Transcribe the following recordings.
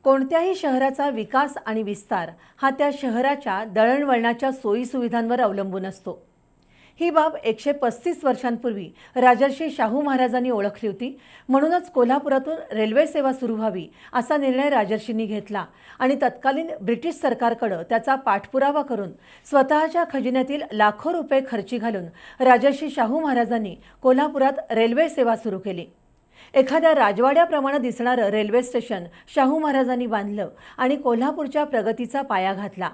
कोणत्याही शहराचा विकास आणि विस्तार हा त्या शहराच्या दळणवळणाच्या सोयीसुविधांवर अवलंबून असतो। ही बाब 135 वर्षांपूर्वी राजर्षी शाहू महाराजांनी ओळखली होती। म्हणूनच कोल्हापुरातून रेल्वे सेवा सुरू व्हावी असा निर्णय राजर्षींनी घेतला आणि तत्कालीन ब्रिटिश सरकारकडे त्याचा पाठपुरावा करून स्वतःच्या खजिन्यातील लाखो रुपये खर्ची घालून राजर्षी शाहू महाराजांनी कोल्हापुरात रेल्वे सेवा सुरू केली। एखाद्या राजवाड्याप्रमाणे दिसणारे रेल्वे स्टेशन शाहू महाराजांनी बांधलं आणि कोल्हापूरच्या प्रगतीचा पाया घातला।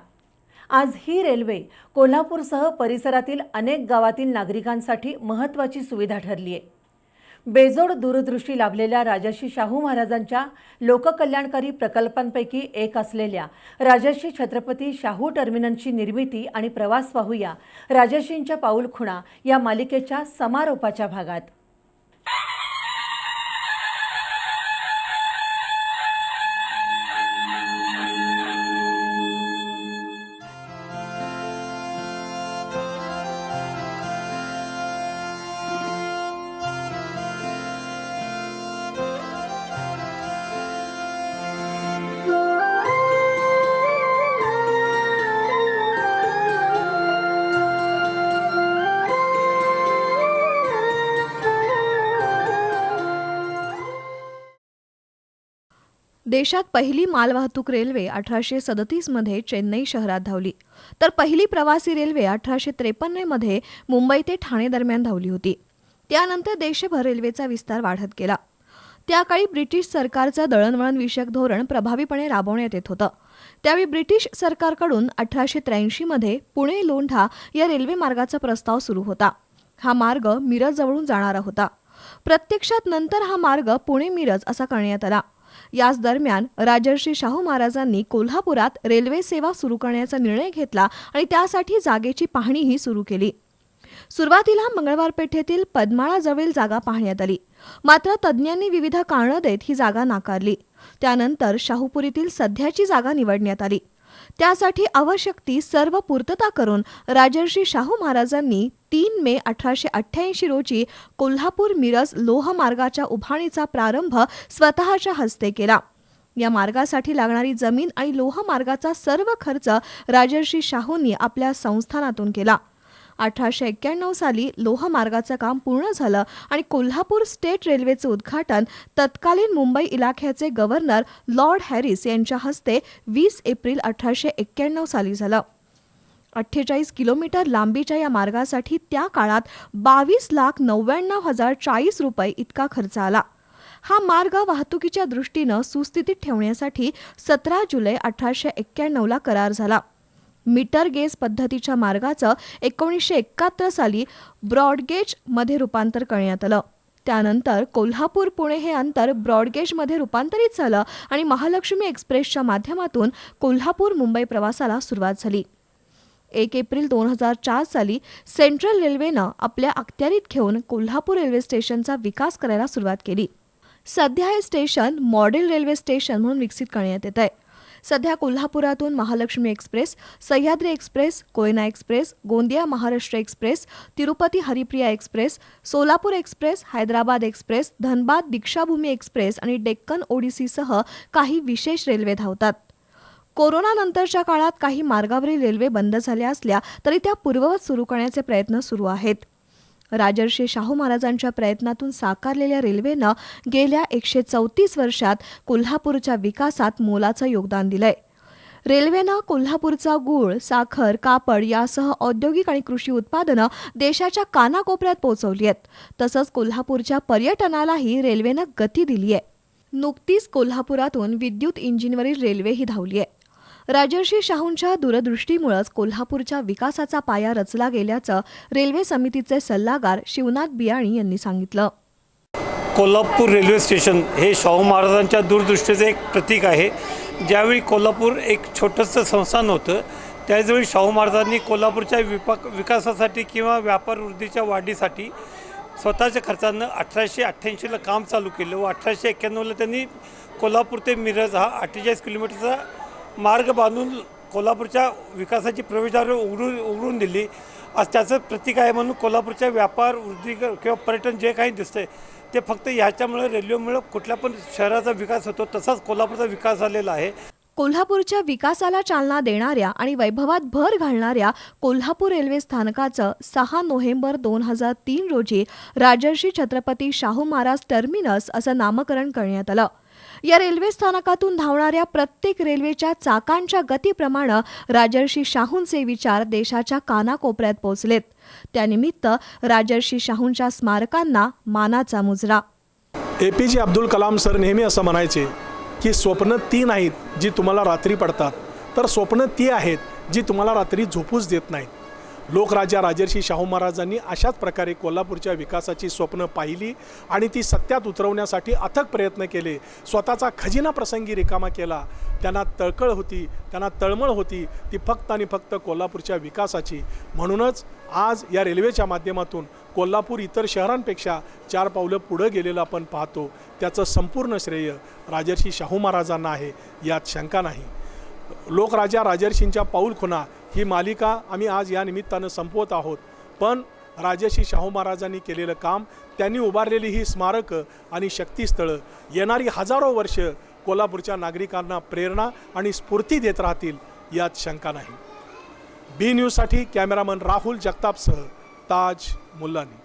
आज ही रेल्वे कोल्हापूरसह परिसरातील अनेक गावातील नागरिकांसाठी महत्त्वाची सुविधा ठरली आहे। बेजोड दूरदृष्टी लाभलेल्या राजर्षी शाहू महाराजांच्या लोककल्याणकारी प्रकल्पांपैकी एक असलेल्या राजर्षी छत्रपती शाहू टर्मिनसची निर्मिती आणि प्रवास पाहूया राजर्षींच्या पाऊलखुणा या मालिकेच्या समारोपाच्या भागात। देशात पहिली मालवाहतूक रेल्वे 1837 मध्ये चेन्नई शहरात धावली, तर पहिली प्रवासी रेल्वे 1853 मध्ये मुंबई ते ठाणे दरम्यान धावली होती। त्यानंतर देशभर रेल्वेचा विस्तार वाढत गेला। त्याकाळी ब्रिटिश सरकारचं दळणवळण विषयक धोरण प्रभावीपणे राबवण्यात येत होतं। त्यावेळी ब्रिटिश सरकारकडून 1883 मध्ये पुणे लोंढा या रेल्वे मार्गाचा प्रस्ताव सुरू होता। हा मार्ग मिरज जवळून जाणारा होता। प्रत्यक्षात नंतर हा मार्ग पुणे मिरज असा करण्यात आला। याच दरम्यान राजर्षी शाहू महाराजांनी कोल्हापुरात रेल्वे सेवा सुरू करण्याचा निर्णय घेतला आणि त्यासाठी जागेची पाहणीही सुरू केली। सुरुवातीला मंगळवार पेठेतील पद्माळाजवळील जागा पाहण्यात आली, मात्र तज्ज्ञांनी विविध कारणं देत ही जागा नाकारली। त्यानंतर शाहूपुरीतील सध्याची जागा निवडण्यात आली। त्यासाठी आवश्यक ती सर्व पूर्तता करून राजर्षी शाहू महाराजांनी 3 मे 1888 रोजी कोल्हापूर मिरज लोह मार्गाच्या उभारणीचा प्रारंभ स्वतःच्या हस्ते केला। या मार्गासाठी लागणारी जमीन आणि लोह मार्गाचा सर्व खर्च राजर्षी शाहूंनी आपल्या संस्थानातून केला। 1891 साली लोह मार्गाचं काम पूर्ण झालं आणि कोल्हापूर स्टेट रेल्वेचे उद्घाटन तत्कालीन मुंबई इलाख्याचे गव्हर्नर लॉर्ड हॅरिस यांच्या हस्ते 20 एप्रिल 1891 साली झालं। 48 किलोमीटर लांबीच्या या मार्गासाठी त्या काळात 22,99,040 रुपये इतका खर्च आला। हा मार्ग वाहतुकीच्या दृष्टीनं सुस्थितीत ठेवण्यासाठी 17 जुलै 1891 ला करार झाला। मीटर गेज पद्धतीच्या मार्गाचं 1971 साली ब्रॉडगेज मध्ये रूपांतर करण्यात आलं। त्यानंतर कोल्हापूर पुणे हे अंतर ब्रॉडगेजमध्ये रूपांतरित झालं आणि महालक्ष्मी एक्सप्रेसच्या माध्यमातून कोल्हापूर मुंबई प्रवासाला सुरुवात झाली। 1 एप्रिल 2004 साली सेंट्रल रेल्वेनं आपल्या अखत्यारीत घेऊन कोल्हापूर रेल्वे स्टेशनचा विकास करायला सुरुवात केली। सध्या हे स्टेशन मॉडेल रेल्वे स्टेशन म्हणून विकसित करण्यात येत आहे। सध्या कोल्हापुरातून Mahalaxmi express, Sahyadri express, Koyna express, Gondia Maharashtra express, Tirupati Haripriya express, Solapur express, Hyderabad express, Dhanbad Deekshabhoomi express आणि डेक्कन ओडिसीसह काही विशेष रेल्वे धावतात। कोरोनानंतरच्या काळात काही मार्गावरील रेल्वे बंद झाल्या असल्या तरी त्या पूर्ववत सुरू करण्याचे प्रयत्न सुरू आहेत। राजर्षी शाहू महाराजांच्या प्रयत्नातून साकारलेल्या रेल्वेनं गेल्या 134 वर्षात कोल्हापूरच्या विकासात मोलाचं योगदान दिलंय। रेल्वेनं कोल्हापूरचा गूळ, साखर, कापड यासह औद्योगिक आणि कृषी उत्पादनं देशाच्या कानाकोपऱ्यात पोहोचवली आहेत। तसंच कोल्हापूरच्या पर्यटनालाही रेल्वेनं गती दिली आहे। नुकतीच कोल्हापुरातून विद्युत इंजिनवरील रेल्वेही धावली आहे। राजर्षी शाहूंच्या दूरदृष्टीमुळेच कोल्हापूरच्या विकासाचा पाया रचला गेल्याचं रेल्वे समितीचे सल्लागार शिवनाथ बियाणी यांनी सांगितलं। कोल्हापूर रेल्वे स्टेशन हे शाहू महाराजांच्या दूरदृष्टीचे एक प्रतीक आहे। ज्यावेळी कोल्हापूर एक छोटंसं संस्थान होतं, त्यावेळी शाहू महाराजांनी कोल्हापूरच्या विकासासाठी किंवा व्यापार वृद्धीच्या वाढीसाठी स्वतःच्या खर्चानं 1888ला काम चालू केलं व 1891ला त्यांनी कोल्हापूर ते मिरज हा 48 किलोमीटरचा मार्ग बांधून कोल्हापूरच्या विकासाची प्रवेशद्वारे उघडून दिली। आज त्याचं प्रतीक आहे म्हणून कोल्हापूरच्या व्यापार वृद्धी किंवा पर्यटन जे काही दिसतंय ते फक्त ह्याच्यामुळे रेल्वेमुळे कुठल्या पण शहराचा विकास होतो, तसाच कोल्हापूरचा विकास झालेला आहे. कोल्हापूरच्या विकासाला चालना देणाऱ्या आणि वैभवात भर घालणाऱ्या कोल्हापूर रेल्वे स्थानकाचं 6 नोव्हेंबर 2003 रोजी राजर्षी छत्रपती शाहू महाराज टर्मिनस असं नामकरण करण्यात आलं. या रेल्वे स्थानकातून धावणाऱ्या प्रत्येक रेल्वेच्या चाकांच्या गतीप्रमाणे राजर्षी शाहूंचे विचार देशाच्या कानाकोपऱ्यात पोहोचलेत. त्यानिमित्त राजर्षी शाहूंच्या स्मारकांना मानाचा मुजरा. APJ अब्दुल कलाम सर नेहमी असं म्हणायचे की स्वप्न ती नाहीत जी तुम्हाला रात्री पडतात, तर स्वप्न ती आहेत जी तुम्हाला रात्री झोपूच देत नाहीत. लोकराजा राजर्षी शाहू महाराजांनी अशाच प्रकारे कोल्हापूरच्या विकासाची स्वप्न पाहिली आणि ती सत्यात उतरवण्यासाठी अथक प्रयत्न केले. स्वतःचा खजिना प्रसंगी रिकामा केला. त्यांना तळकळ होती, त्यांना तळमळ होती ती फक्त आणि फक्त कोल्हापूरच्या विकासाची. म्हणूनच आज या रेल्वेच्या माध्यमातून कोल्हापूर इतर शहरांपेक्षा 4 पावलं पुढं गेलेलं आपण पाहतो. त्याचं संपूर्ण श्रेय राजर्षी शाहू महाराजांना आहे, यात शंका नाही. लोकराजा राजर्षींच्या पाऊलखुणा ही मालिका आम्ही आज या निमित्तानं संपवत आहोत. पण राजर्षी शाहू महाराजांनी केलेलं काम, त्यांनी उभारलेली ही स्मारकं आणि शक्तिस्थळं येणारी हजारो वर्ष कोल्हापूरच्या नागरिकांना प्रेरणा आणि स्फूर्ती देत राहतील, यात शंका नाही. बी न्यूजसाठी कॅमेरामन राहुल जगतापसह ताज मुल्लानी.